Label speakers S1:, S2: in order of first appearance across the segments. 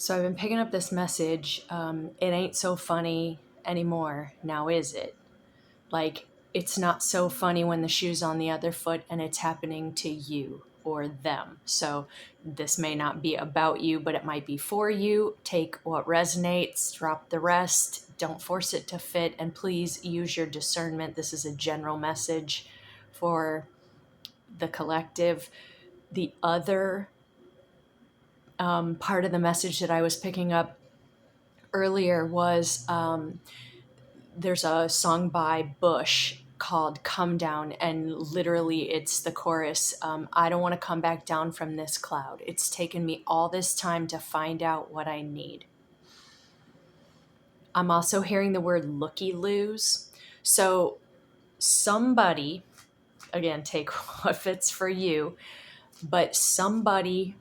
S1: So I've been picking up this message. It ain't so funny anymore. Now is it? Like, it's not so funny when the shoe's on the other foot and it's happening to you or them. So this may not be about you, but it might be for you. Take what resonates, drop the rest. Don't force it to fit. And please use your discernment. This is a general message for the collective. The other part of the message that I was picking up earlier was there's a song by Bush called Come Down, and literally it's the chorus. I don't want to come back down from this cloud. It's taken me all this time to find out what I need. I'm also hearing the word looky-loos. So somebody, again, take what fits for you, but somebody,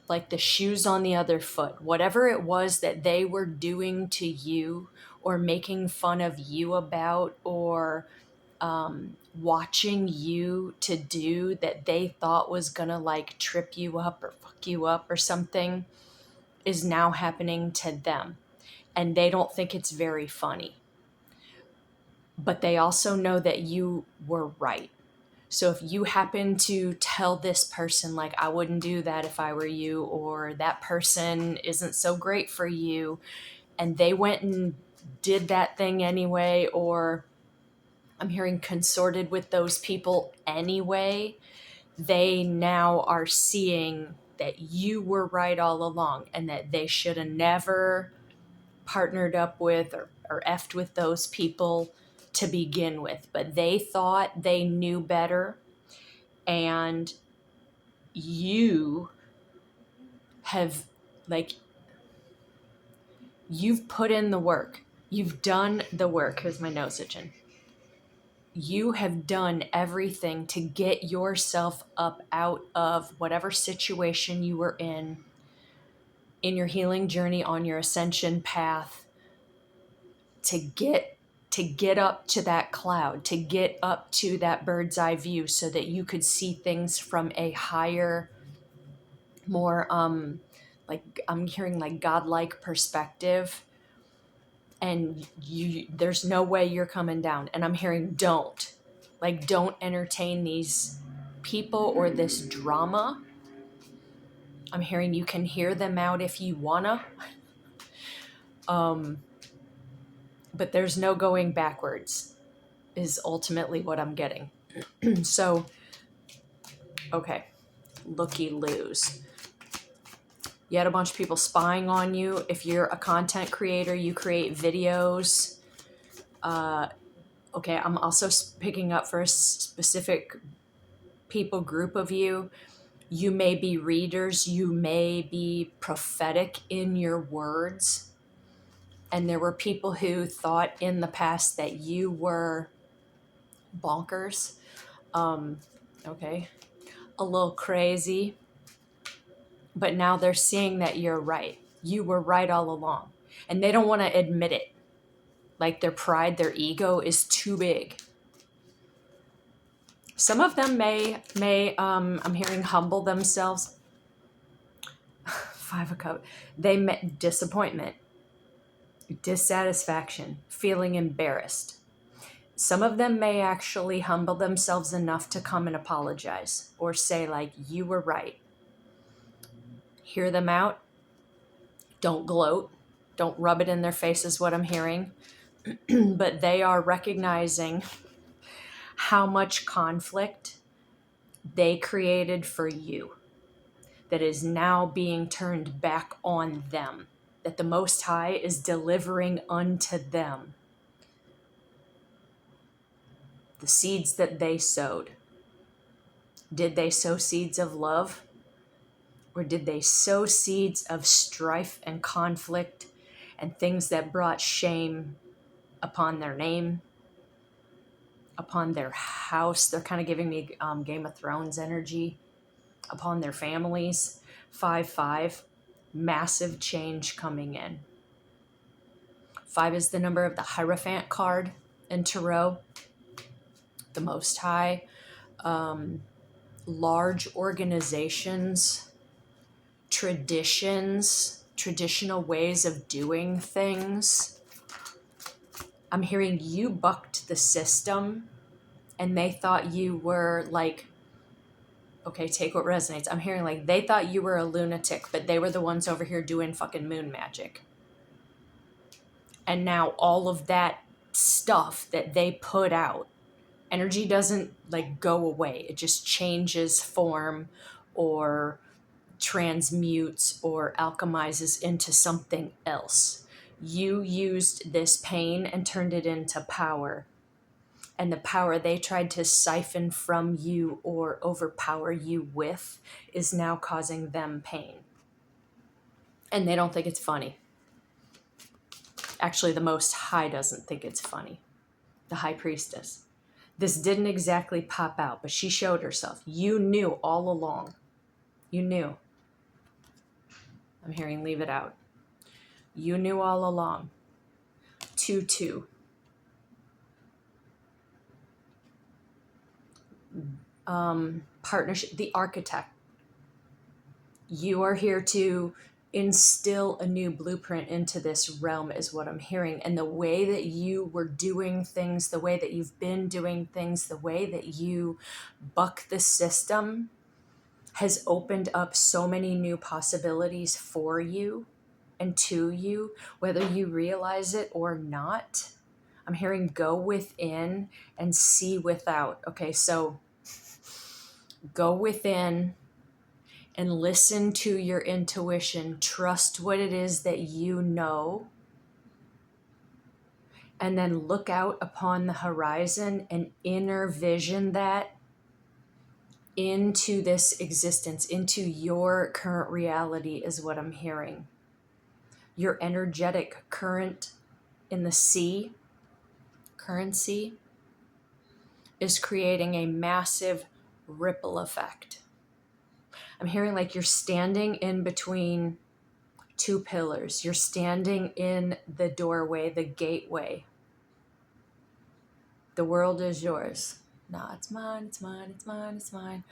S1: like the shoes on the other foot, whatever it was that they were doing to you or making fun of you about, or watching you to do that they thought was gonna like trip you up or fuck you up or something, is now happening to them. And they don't think it's very funny. But they also know that you were right. So if you happen to tell this person, like, I wouldn't do that if I were you, or that person isn't so great for you, and they went and did that thing anyway, or I'm hearing consorted with those people anyway, they now are seeing that you were right all along and that they should have never partnered up with or effed with those people to begin with. But they thought they knew better, and you have, like, you've put in the work. You've done the work. Here's my nose itching. You have done everything to get yourself up out of whatever situation you were in your healing journey, on your ascension path, to get up to that cloud, to get up to that bird's eye view so that you could see things from a higher, more like, I'm hearing like godlike perspective. And there's no way you're coming down. And I'm hearing don't entertain these people or this drama. I'm hearing you can hear them out if you wanna. But there's no going backwards, is ultimately what I'm getting. So, okay, looky-loos. You had a bunch of people spying on you. If you're a content creator, you create videos. Okay, I'm also picking up for a specific people group of you. You may be readers, you may be prophetic in your words. And there were people who thought in the past that you were bonkers. Okay, a little crazy. But now they're seeing that you're right. You were right all along. And they don't want to admit it. Like, their pride, their ego is too big. Some of them may I'm hearing humble themselves. Five of Cups. They met disappointment, dissatisfaction, feeling embarrassed. Some of them may actually humble themselves enough to come and apologize or say, like, you were right. Hear them out. Don't gloat. Don't rub it in their face is what I'm hearing. But they are recognizing how much conflict they created for you that is now being turned back on them, that the Most High is delivering unto them the seeds that they sowed. Did they sow seeds of love? Or did they sow seeds of strife and conflict and things that brought shame upon their name, upon their house? They're kind of giving me Game of Thrones energy. Upon their families. 5-5, massive change coming in. 5 is the number of the Hierophant card in Tarot. The Most High. Large organizations, traditions, traditional ways of doing things. I'm hearing you bucked the system and they thought you were like, okay, take what resonates. I'm hearing like they thought you were a lunatic, but they were the ones over here doing fucking moon magic. And now all of that stuff that they put out, energy doesn't like go away. It just changes form or transmutes or alchemizes into something else. You used this pain and turned it into power. And the power they tried to siphon from you or overpower you with is now causing them pain. And they don't think it's funny. Actually, the Most High doesn't think it's funny. The High Priestess. This didn't exactly pop out, but she showed herself. You knew all along. You knew. I'm hearing leave it out. You knew all along. 2-2. Partnership, the architect. You are here to instill a new blueprint into this realm is what I'm hearing. And the way that you were doing things, the way that you've been doing things, the way that you buck the system has opened up so many new possibilities for you and to you, whether you realize it or not. I'm hearing go within and see without. Okay, so go within and listen to your intuition. Trust what it is that you know. And then look out upon the horizon and inner vision that into this existence, into your current reality is what I'm hearing. Your energetic current in the sea, currency, is creating a massive ripple effect. I'm hearing like you're standing in between two pillars. You're standing in the doorway, the gateway. The world is yours. Nah, it's mine, it's mine, it's mine, it's mine.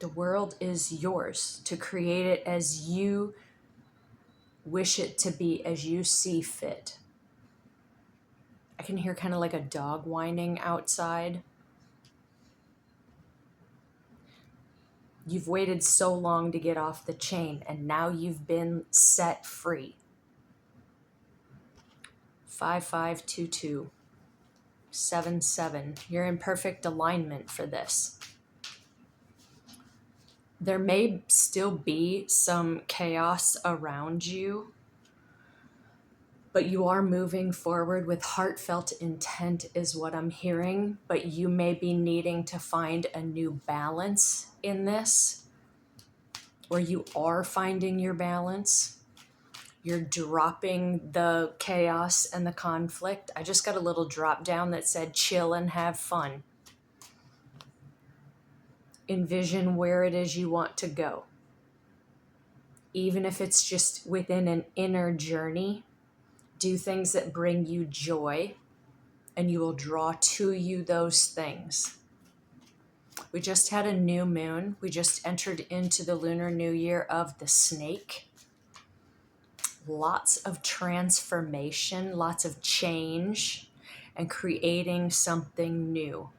S1: The world is yours to create it as you wish it to be, as you see fit. I can hear kind of like a dog whining outside. You've waited so long to get off the chain, and now you've been set free. 5522 77. You're in perfect alignment for this. There may still be some chaos around you, but you are moving forward with heartfelt intent is what I'm hearing. But you may be needing to find a new balance in this, or you are finding your balance. You're dropping the chaos and the conflict. I just got a little drop down that said chill and have fun. Envision where it is you want to go. Even if it's just within an inner journey, do things that bring you joy, and you will draw to you those things. We just had a new moon. We just entered into the lunar new year of the snake. Lots of transformation, lots of change, and creating something new.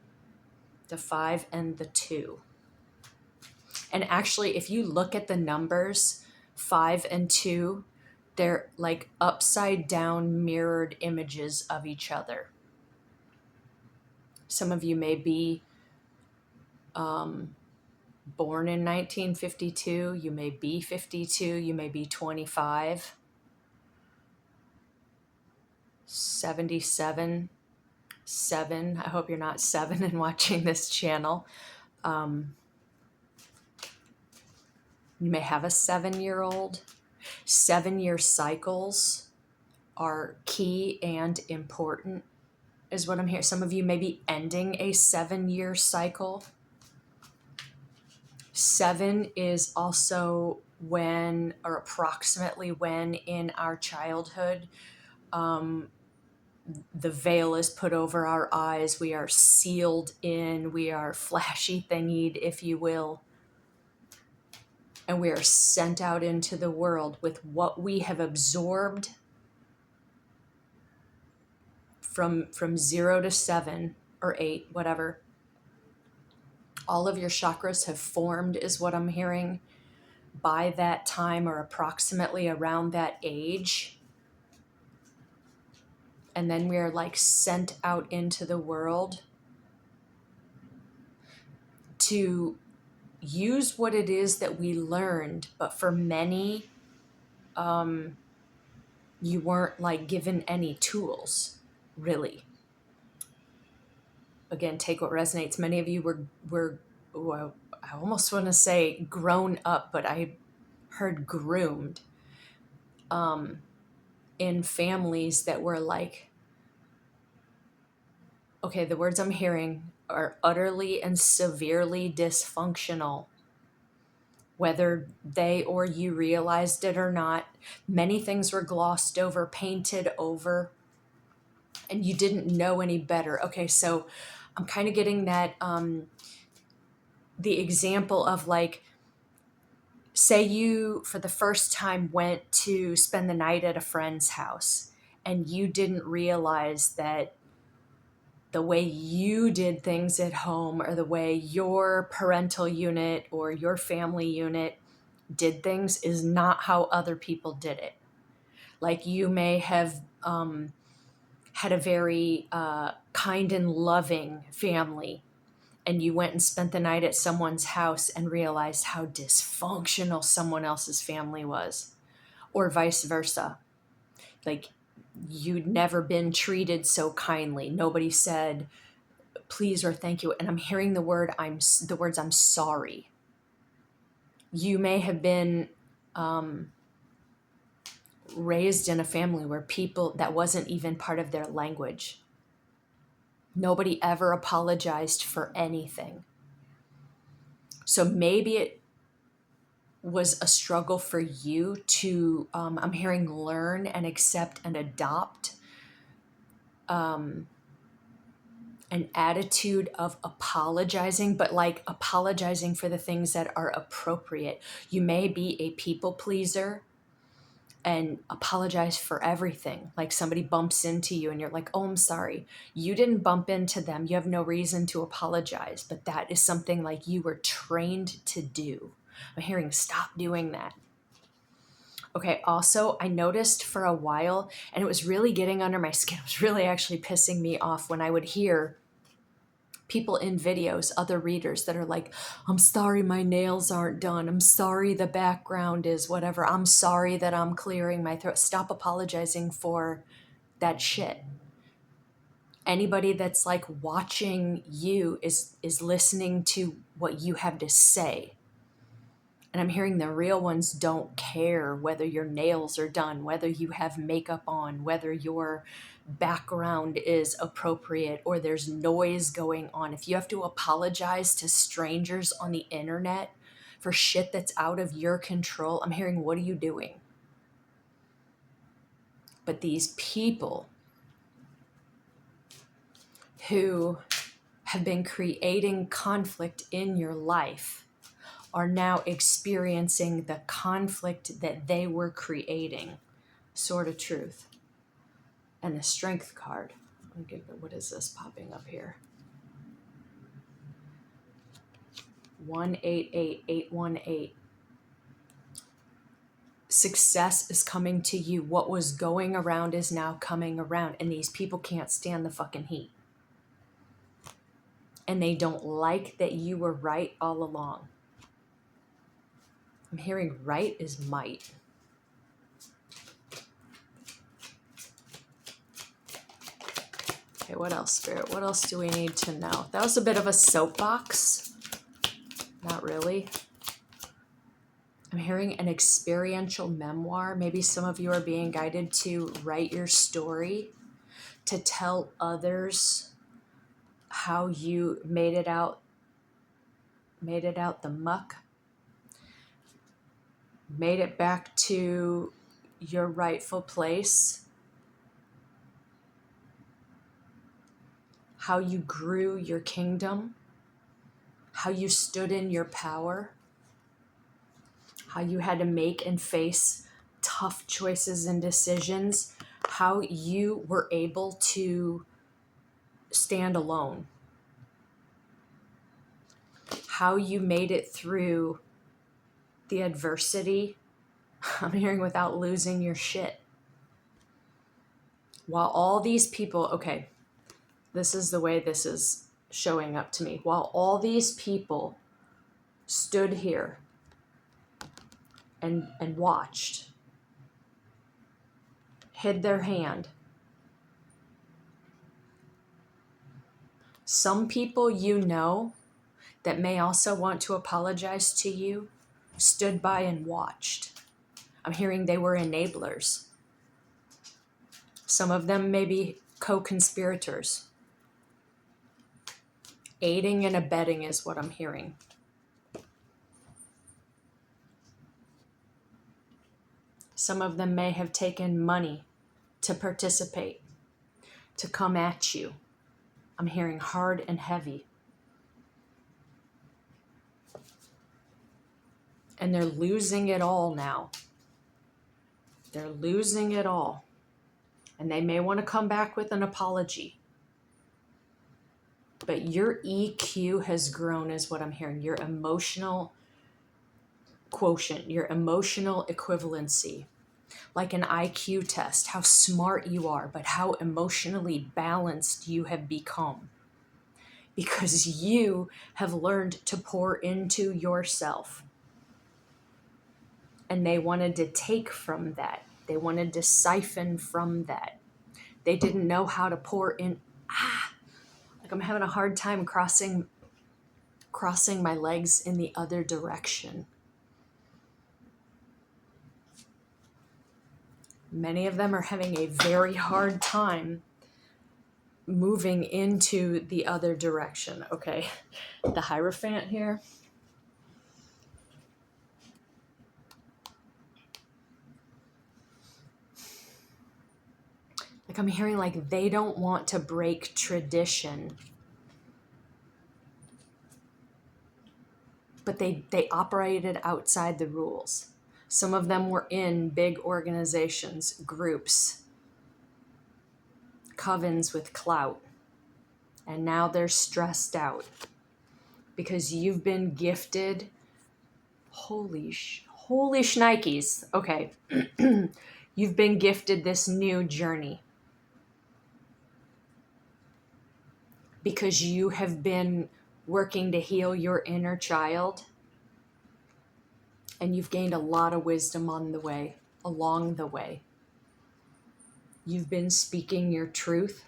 S1: The 5 and the 2. And actually, if you look at the numbers, 5 and 2, they're like upside down mirrored images of each other. Some of you may be born in 1952. You may be 52. You may be 25. 77. 7. I hope you're not 7 and watching this channel. You may have a 7-year-old. 7-year cycles are key and important, is what I'm hearing. Some of you may be ending a 7-year cycle. 7 is also when, or approximately when in our childhood, the veil is put over our eyes. We are sealed in. We are flashy thingied, if you will. and we are sent out into the world with what we have absorbed from 0 to 7 or 8, whatever. All of your chakras have formed, is what I'm hearing, by that time or approximately around that age. And then we are like sent out into the world to use what it is that we learned. But for many, you weren't like given any tools, really. Again, take what resonates. Many of you were well, I almost want to say grown up, but I heard groomed in families that were like, okay, the words I'm hearing are utterly and severely dysfunctional, whether they or you realized it or not. Many things were glossed over, painted over, and you didn't know any better. Okay, so I'm kind of getting that the example of like, say you for the first time went to spend the night at a friend's house and you didn't realize that the way you did things at home or the way your parental unit or your family unit did things is not how other people did it. Like you may have had a very kind and loving family, and you went and spent the night at someone's house and realized how dysfunctional someone else's family was, or vice versa. Like you'd never been treated so kindly. Nobody said please or thank you. And I'm hearing the words I'm sorry. You may have been raised in a family where people, that wasn't even part of their language. Nobody ever apologized for anything. So maybe it was a struggle for you to, I'm hearing learn and accept and adopt an attitude of apologizing, but like apologizing for the things that are appropriate. You may be a people pleaser and apologize for everything. Like somebody bumps into you and you're like, oh, I'm sorry. You didn't bump into them. You have no reason to apologize, but that is something like you were trained to do. I'm hearing stop doing that. Okay, also, I noticed for a while, and it was really getting under my skin, it was really actually pissing me off when I would hear people in videos, other readers that are like, I'm sorry my nails aren't done. I'm sorry the background is whatever. I'm sorry that I'm clearing my throat. Stop apologizing for that shit. Anybody that's like watching you is listening to what you have to say. And I'm hearing the real ones don't care whether your nails are done, whether you have makeup on, whether your background is appropriate or there's noise going on. If you have to apologize to strangers on the internet for shit that's out of your control, I'm hearing, what are you doing? But these people who have been creating conflict in your life are now experiencing the conflict that they were creating. Sword of Truth. And the Strength card. What is this popping up here? 188818. Success is coming to you. What was going around is now coming around. And these people can't stand the fucking heat. And they don't like that you were right all along. I'm hearing right is might. Okay, what else, Spirit? What else do we need to know? That was a bit of a soapbox. Not really. I'm hearing an experiential memoir. Maybe some of you are being guided to write your story, to tell others how you made it out the muck, made it back to your rightful place, how you grew your kingdom, how you stood in your power. how you had to make and face tough choices and decisions, how you were able to stand alone, how you made it through the adversity. I'm hearing without losing your shit. While all these people, okay, this is the way this is showing up to me. While all these people stood here and watched, hid their hand, some people you know that may also want to apologize to you stood by and watched. I'm hearing they were enablers. Some of them may be co-conspirators. Aiding and abetting is what I'm hearing. Some of them may have taken money to participate, to come at you. I'm hearing hard and heavy. And they're losing it all now. They're losing it all. And they may want to come back with an apology. But your EQ has grown is what I'm hearing. Your emotional quotient, your emotional equivalency. Like an IQ test, how smart you are, but how emotionally balanced you have become. Because you have learned to pour into yourself. And they wanted to take from that. They wanted to siphon from that. They didn't know how to pour in. Like I'm having a hard time crossing my legs in the other direction. Many of them are having a very hard time moving into the other direction. Okay, the Hierophant here. Like I'm hearing like they don't want to break tradition. But they operated outside the rules. Some of them were in big organizations, groups, covens with clout. And now they're stressed out because you've been gifted. Holy shnikes. Okay. You've been gifted this new journey because you have been working to heal your inner child. And you've gained a lot of wisdom along the way. You've been speaking your truth.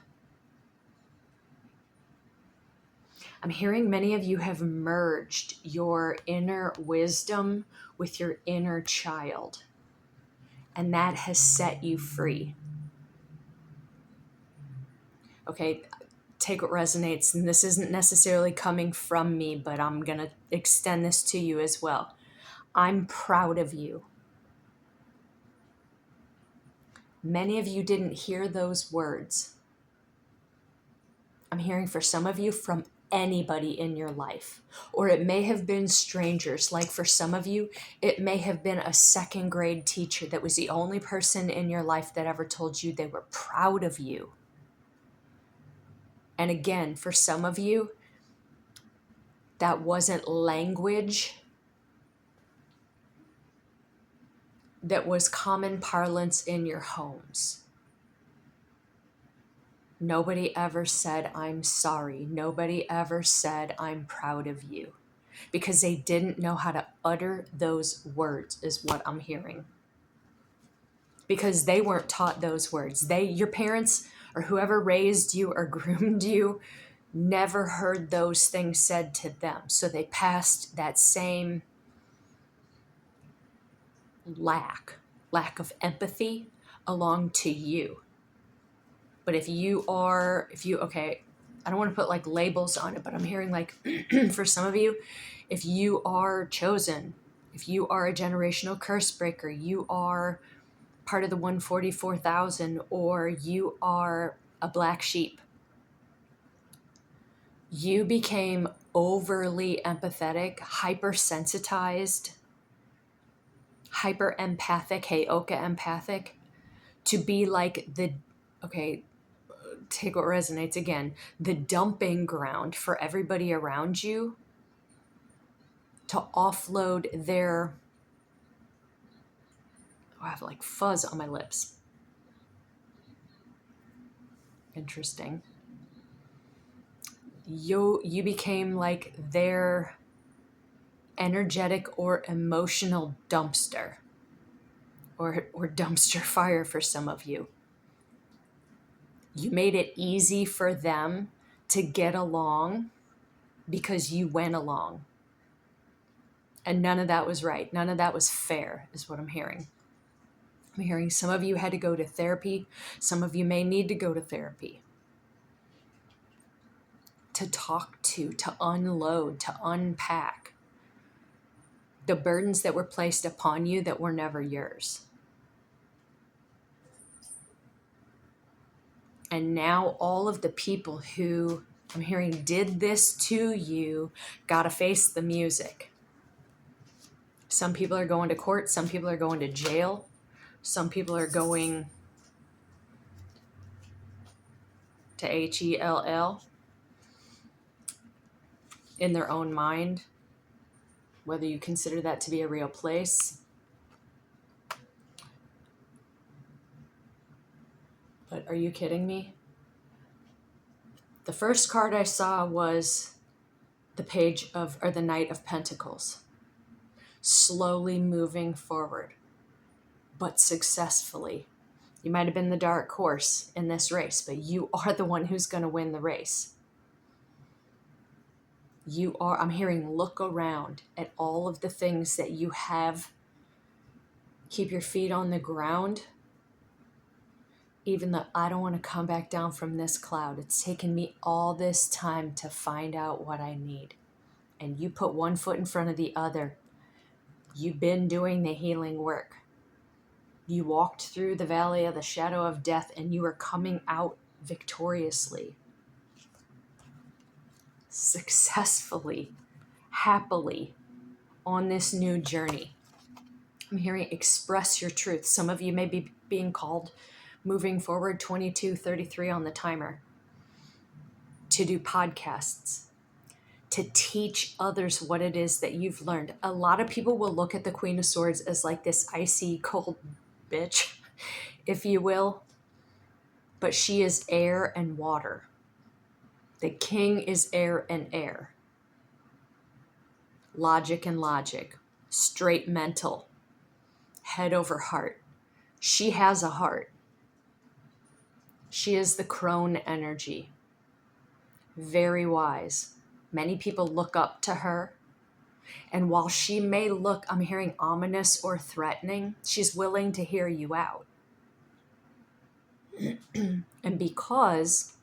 S1: I'm hearing many of you have merged your inner wisdom with your inner child. And that has set you free. Okay, take what resonates. And this isn't necessarily coming from me, but I'm going to extend this to you as well. I'm proud of you. Many of you didn't hear those words. I'm hearing for some of you from anybody in your life, or it may have been strangers. Like for some of you, it may have been a second grade teacher that was the only person in your life that ever told you they were proud of you. And again, for some of you, that wasn't language that was common parlance in your homes. Nobody ever said, I'm sorry. Nobody ever said, I'm proud of you. Because they didn't know how to utter those words, is what I'm hearing. Because they weren't taught those words. Your parents or whoever raised you or groomed you never heard those things said to them. So they passed that same lack of empathy along to you. But okay, I don't want to put like labels on it, but I'm hearing like for some of you, if you are chosen, if you are a generational curse breaker, you are part of the 144,000, or you are a black sheep, you became overly empathetic, hypersensitized hyper empathic, heyoka empathic, to be like okay, take what resonates again, the dumping ground for everybody around you to offload their, I have like fuzz on my lips. Interesting. You became like their energetic or emotional dumpster, or dumpster fire for some of you. You made it easy for them to get along because you went along. And none of that was right. None of that was fair, is what I'm hearing. I'm hearing some of you had to go to therapy. Some of you may need to go to therapy to talk to unload, to unpack the burdens that were placed upon you that were never yours. And now all of the people who I'm hearing did this to you got to face the music. Some people are going to court. Some people are going to jail. Some people are going to HELL in their own mind, whether you consider that to be a real place. But are you kidding me? The first card I saw was the the Knight of Pentacles. Slowly moving forward, but successfully. You might have been the dark horse in this race, but you are the one who's going to win the race. You are, I'm hearing, look around at all of the things that you have. Keep your feet on the ground. Even though I don't want to come back down from this cloud. It's taken me all this time to find out what I need. And you put one foot in front of the other. You've been doing the healing work. You walked through the valley of the shadow of death and you are coming out victoriously, successfully, happily on this new journey. I'm hearing express your truth. Some of you may be being called, moving forward, 2233 on the timer, to do podcasts, to teach others what it is that you've learned. A lot of people will look at the Queen of Swords as like this icy cold bitch, if you will, but she is air and water. The king is air and air. Logic and logic. Straight mental. Head over heart. She has a heart. She is the crone energy. Very wise. Many people look up to her. And while she may look, I'm hearing ominous or threatening, she's willing to hear you out. And because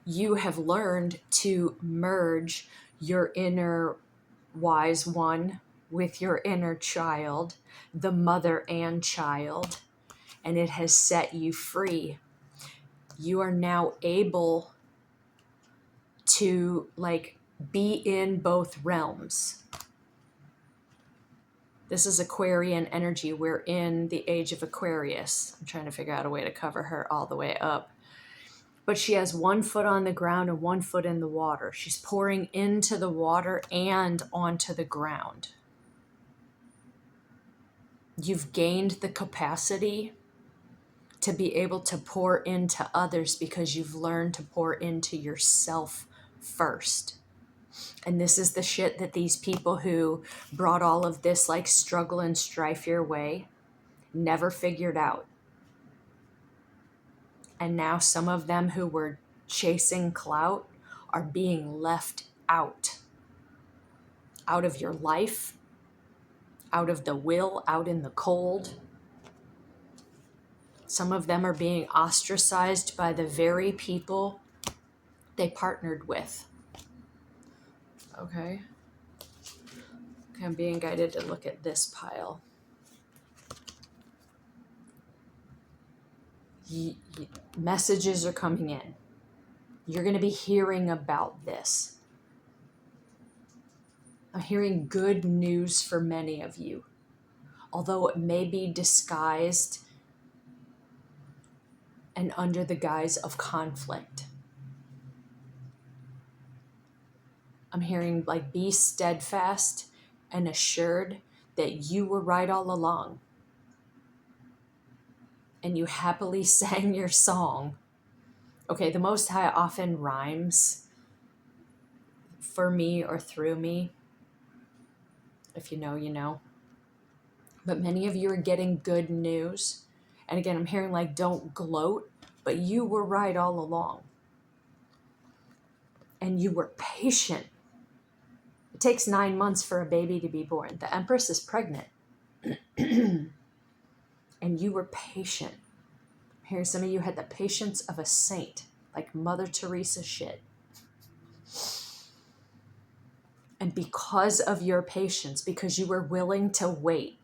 S1: you have learned to merge your inner wise one with your inner child, the mother and child, and it has set you free, you are now able to be in both realms. This is Aquarian energy. We're in the age of Aquarius. I'm trying to figure out a way to cover her all the way up. But she has one foot on the ground and one foot in the water. She's pouring into the water and onto the ground. You've gained the capacity to be able to pour into others because you've learned to pour into yourself first. And this is the shit that these people who brought all of this struggle and strife your way never figured out. And now some of them who were chasing clout are being left out of your life, out of the will, out in the cold. Some of them are being ostracized by the very people they partnered with. Okay, I'm being guided to look at this pile. Messages are coming in. You're going to be hearing about this. I'm hearing good news for many of you. although it may be disguised and under the guise of conflict. I'm hearing like be steadfast and assured that you were right all along. And you happily sang your song. Okay, the Most High often rhymes for me or through me. If you know, you know. But many of you are getting good news. And again, I'm hearing like don't gloat, but you were right all along. And you were patient. It takes 9 months for a baby to be born. The Empress is pregnant. And you were patient. I'm hearing some of you had the patience of a saint, like Mother Teresa shit. And because of your patience, because you were willing to wait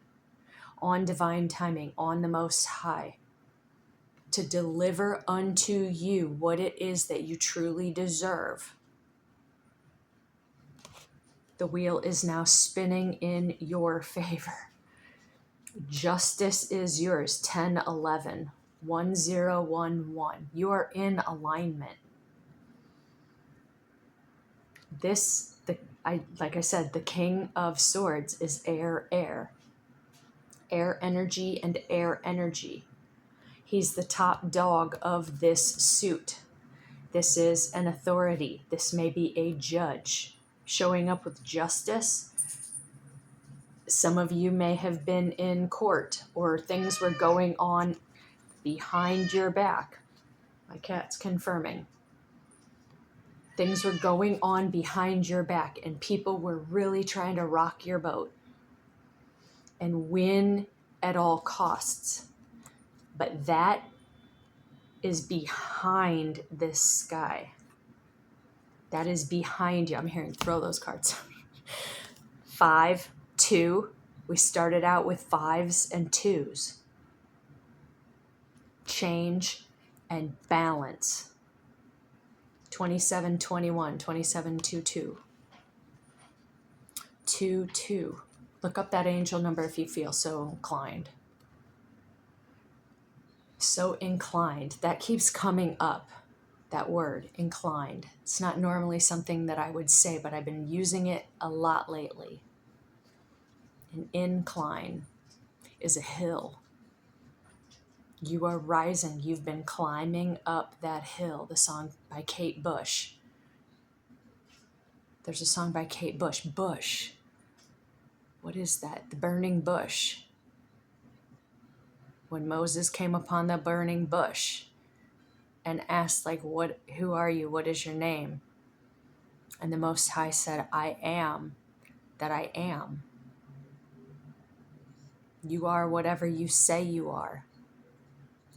S1: on divine timing, on the Most High, to deliver unto you what it is that you truly deserve, the wheel is now spinning in your favor. Justice is yours. 1011 1011. You are in alignment. Like I said, the King of Swords is air energy and air energy. He's the top dog of this suit. This is an authority. This may be a judge showing up with justice. Some of you may have been in court or things were going on behind your back. My cat's confirming. Things were going on behind your back and people were really trying to rock your boat and win at all costs. But that is behind this sky. That is behind you. I'm hearing throw those cards. 5, 2. We started out with 5s and 2s. Change and balance. 27, 21, 27, 2, 2. 2, 2. Look up that angel number if you feel so inclined. So inclined. That keeps coming up. That word, inclined. It's not normally something that I would say, but I've been using it a lot lately. An incline is a hill. You are rising. You've been climbing up that hill. The song by Kate Bush. There's a song by Kate Bush. Bush. What is that? The burning bush. When Moses came upon the burning bush and asked, like, who are you? What is your name? And the Most High said, I am that I am. You are whatever you say you are.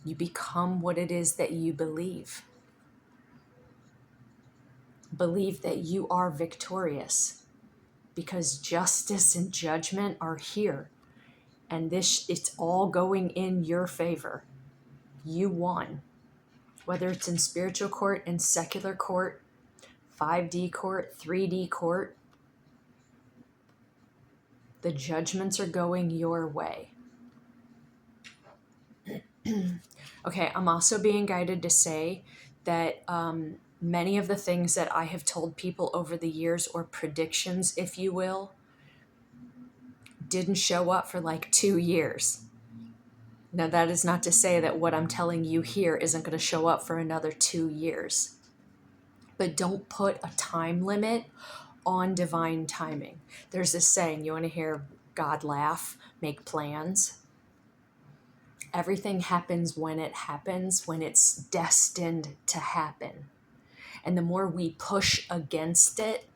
S1: You become what it is that you believe. Believe that you are victorious because justice and judgment are here. And it's all going in your favor. You won. Whether it's in spiritual court, in secular court, 5D court, 3D court, the judgments are going your way. Okay, I'm also being guided to say that many of the things that I have told people over the years, or predictions, if you will, didn't show up for like 2 years. Now, that is not to say that what I'm telling you here isn't going to show up for another 2 years. But don't put a time limit on divine timing. There's this saying, you want to hear God laugh, make plans. Everything happens when it happens, when it's destined to happen. And the more we push against it,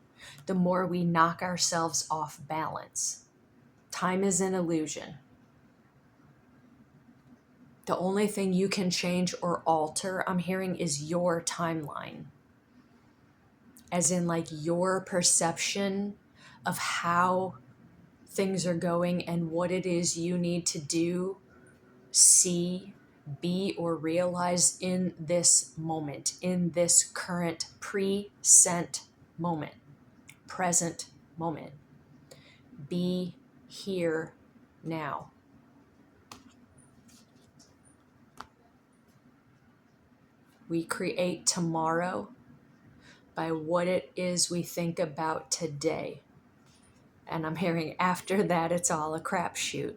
S1: the more we knock ourselves off balance. Time is an illusion. The only thing you can change or alter, I'm hearing, is your timeline. As in, like, your perception of how things are going and what it is you need to do, see, be, or realize in this moment, in this current present moment. Be here now. We create tomorrow by what it is we think about today. And I'm hearing after that, it's all a crapshoot.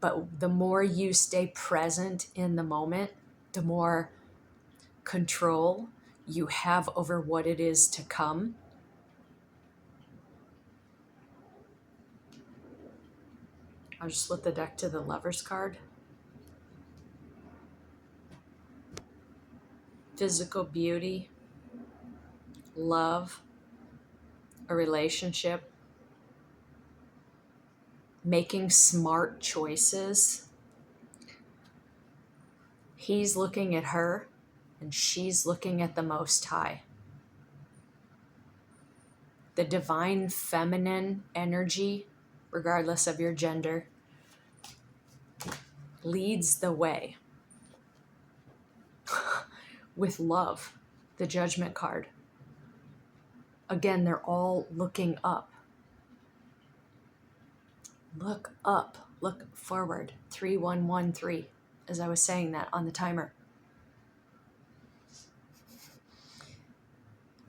S1: But the more you stay present in the moment, the more control you have over what it is to come. I'll just flip the deck to the Lover's card. Physical beauty, love, a relationship, making smart choices. He's looking at her and she's looking at the Most High. The divine feminine energy, regardless of your gender, leads the way with love, the Judgment card. Again, they're all looking up. Look up, look forward. 3113, as I was saying that on the timer.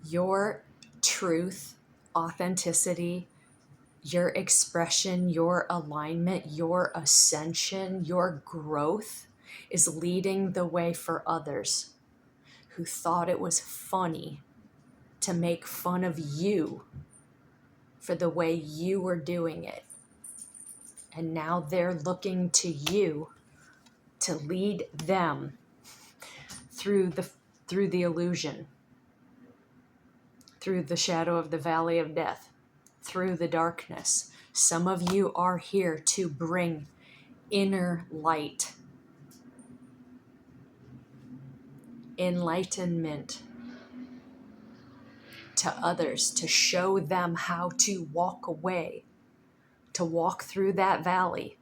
S1: Your truth, authenticity, your expression, your alignment, your ascension, your growth is leading the way for others who thought it was funny to make fun of you for the way you were doing it. And now they're looking to you to lead them through the illusion, through the shadow of the valley of death, through the darkness. Some of you are here to bring inner light, enlightenment to others, to show them how to walk away, to walk through that valley,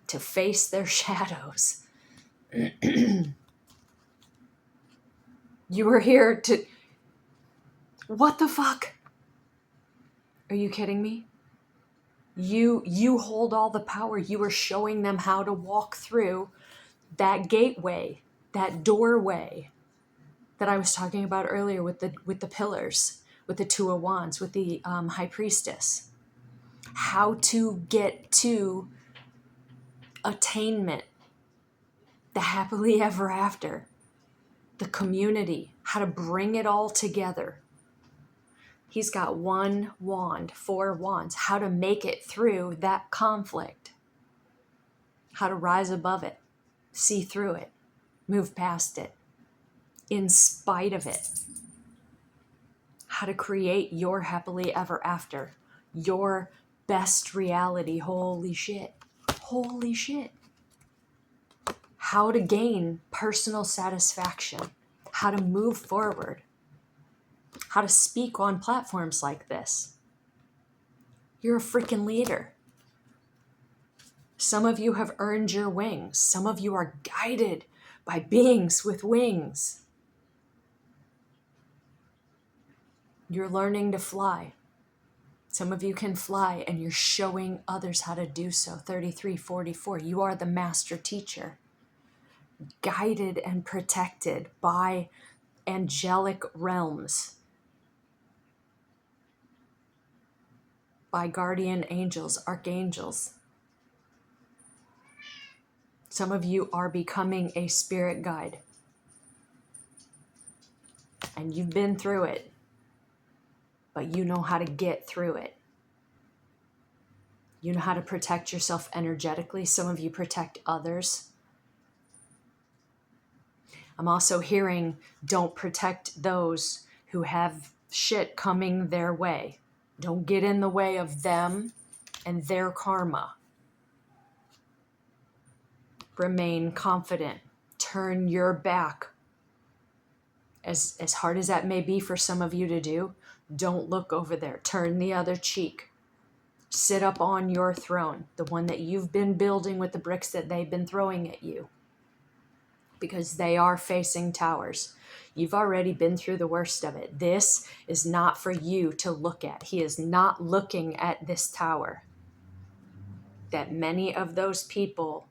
S1: to face their shadows. You are here to... What the fuck? Are you kidding me? You hold all the power. You are showing them how to walk through that gateway, that doorway that I was talking about earlier with the pillars, with the Two of Wands, with the High Priestess. How to get to attainment, the happily ever after, the community, how to bring it all together. He's got one wand, 4 wands, how to make it through that conflict, how to rise above it, see through it, move past it, in spite of it, how to create your happily ever after, your best reality. Holy shit. Holy shit. How to gain personal satisfaction, how to move forward, how to speak on platforms like this. You're a freaking leader. Some of you have earned your wings. Some of you are guided by beings with wings. You're learning to fly. Some of you can fly and you're showing others how to do so. 3344. You are the master teacher, guided and protected by angelic realms, by guardian angels, archangels. Some of you are becoming a spirit guide. And you've been through it, but you know how to get through it. You know how to protect yourself energetically. Some of you protect others. I'm also hearing, don't protect those who have shit coming their way. Don't get in the way of them and their karma. Remain confident. Turn your back. As hard as that may be for some of you to do, don't look over there. Turn the other cheek. Sit up on your throne, the one that you've been building with the bricks that they've been throwing at you. Because they are facing towers. You've already been through the worst of it. This is not for you to look at. He is not looking at this tower that many of those people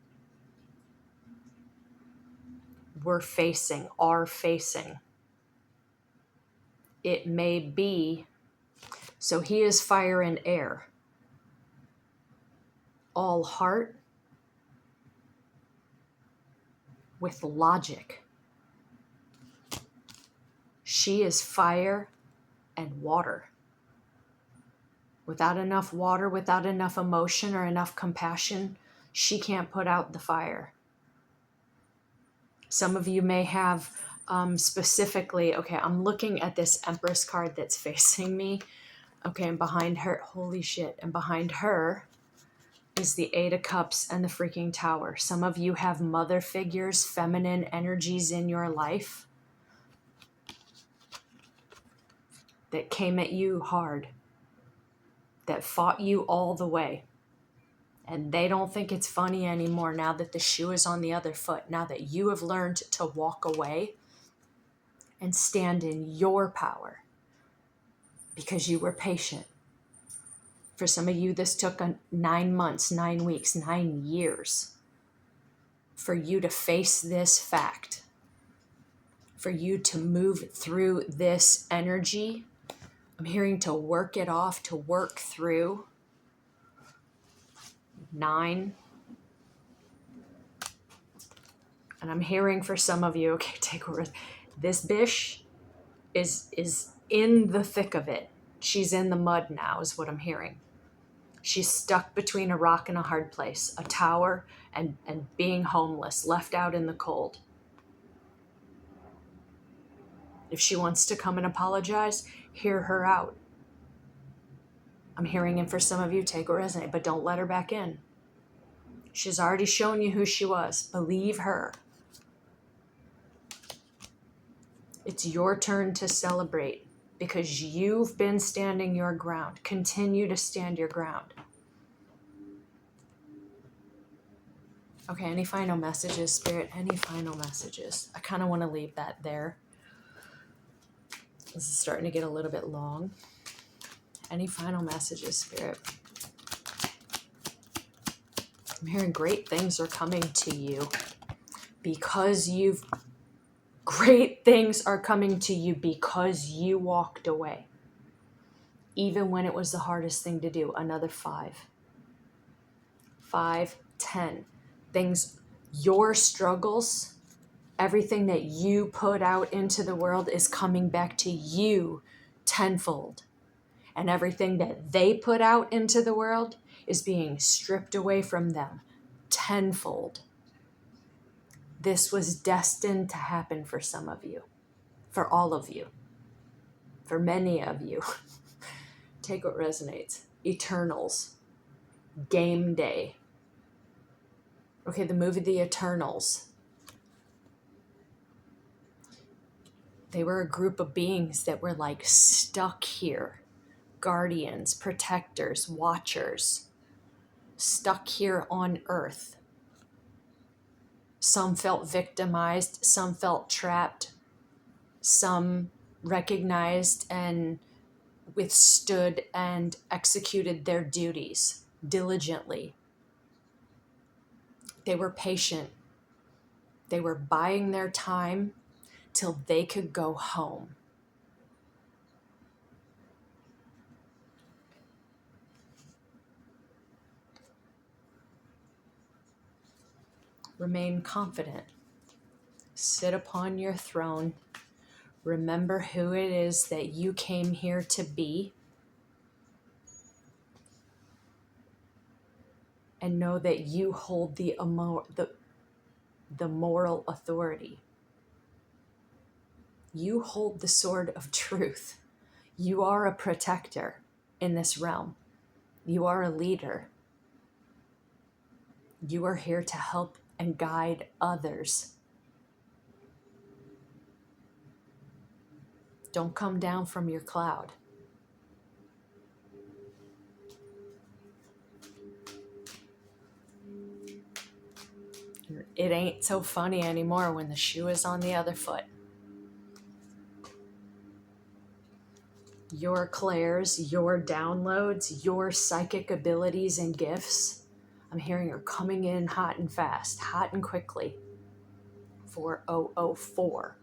S1: are facing. It may be, so he is fire and air. All heart with logic. She is fire and water. Without enough water, without enough emotion or enough compassion, she can't put out the fire. Some of you may have specifically, okay, I'm looking at this Empress card that's facing me. Okay, and behind her, holy shit, and behind her is the Eight of Cups and the freaking Tower. Some of you have mother figures, feminine energies in your life that came at you hard, that fought you all the way. And they don't think it's funny anymore now that the shoe is on the other foot, now that you have learned to walk away and stand in your power because you were patient. For some of you, this took 9 months, 9 weeks, 9 years for you to face this fact, for you to move through this energy. I'm hearing to work it off, to work through. 9. And I'm hearing for some of you, okay, take a risk. This bish is in the thick of it. She's in the mud now, is what I'm hearing. She's stuck between a rock and a hard place, a tower and being homeless, left out in the cold. If she wants to come and apologize, hear her out. I'm hearing in for some of you, take or resonate, but don't let her back in. She's already shown you who she was. Believe her. It's your turn to celebrate because you've been standing your ground. Continue to stand your ground. Okay, any final messages, Spirit? Any final messages? I kind of want to leave that there. This is starting to get a little bit long. Any final messages, Spirit? I'm hearing great things are coming to you because great things are coming to you because you walked away. Even when it was the hardest thing to do. Another 5. 5, 10. Things, your struggles, everything that you put out into the world is coming back to you tenfold. And everything that they put out into the world is being stripped away from them tenfold. This was destined to happen for some of you, for all of you, for many of you. Take what resonates. Eternals. Game day. Okay, the movie The Eternals. They were a group of beings that were like stuck here. Guardians, protectors, watchers. Stuck here on Earth. Some felt victimized, some felt trapped, some recognized and withstood and executed their duties diligently. They were patient. They were buying their time till they could go home. Remain confident. Sit upon your throne. Remember who it is that you came here to be. And know that you hold the moral authority. You hold the sword of truth. You are a protector in this realm. You are a leader. You are here to help and guide others. Don't come down from your cloud. It ain't so funny anymore when the shoe is on the other foot. Your clairs, your downloads, your psychic abilities and gifts, I'm hearing are coming in hot and fast, hot and quickly. 4004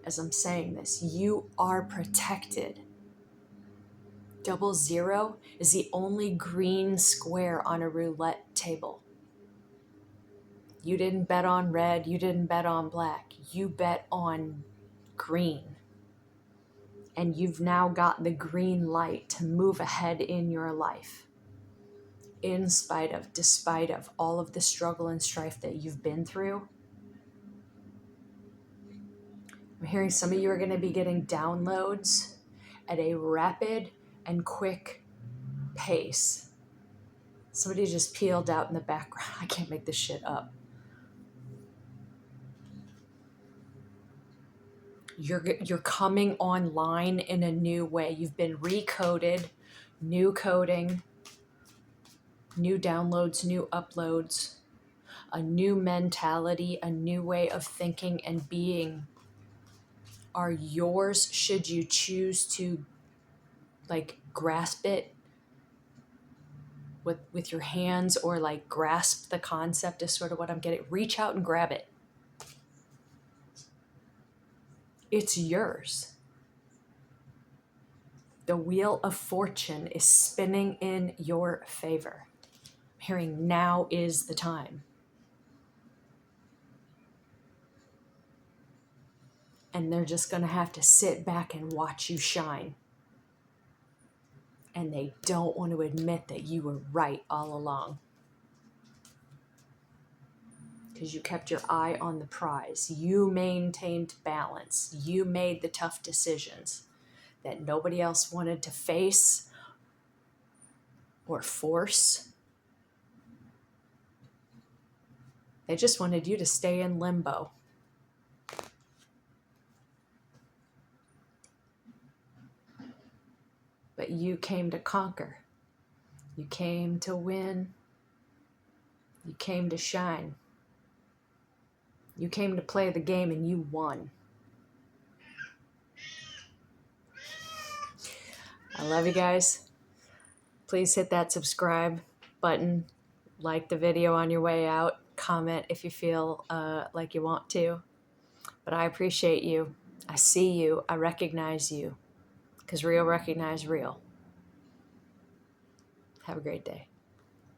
S1: as I'm saying this. You are protected. 00 is the only green square on a roulette table. You didn't bet on red. You didn't bet on black. You bet on green. And you've now got the green light to move ahead in your life. In spite of, despite of all of the struggle and strife that you've been through. I'm hearing some of you are going to be getting downloads at a rapid and quick pace. Somebody just peeled out in the background. I can't make this shit up. You're coming online in a new way. You've been recoded, new coding, new downloads, new uploads, a new mentality, a new way of thinking and being are yours should you choose to like grasp it with your hands, or like grasp the concept is sort of what I'm getting. Reach out and grab it. It's yours. The wheel of fortune is spinning in your favor. I'm hearing now is the time. And they're just going to have to sit back and watch you shine. And they don't want to admit that you were right all along. Because you kept your eye on the prize. You maintained balance. You made the tough decisions that nobody else wanted to face or force. They just wanted you to stay in limbo. But you came to conquer. You came to win. You came to shine. You came to play the game and you won. I love you guys. Please hit that subscribe button. Like the video on your way out. Comment if you feel like you want to. But I appreciate you. I see you. I recognize you. Because real recognize real. Have a great day.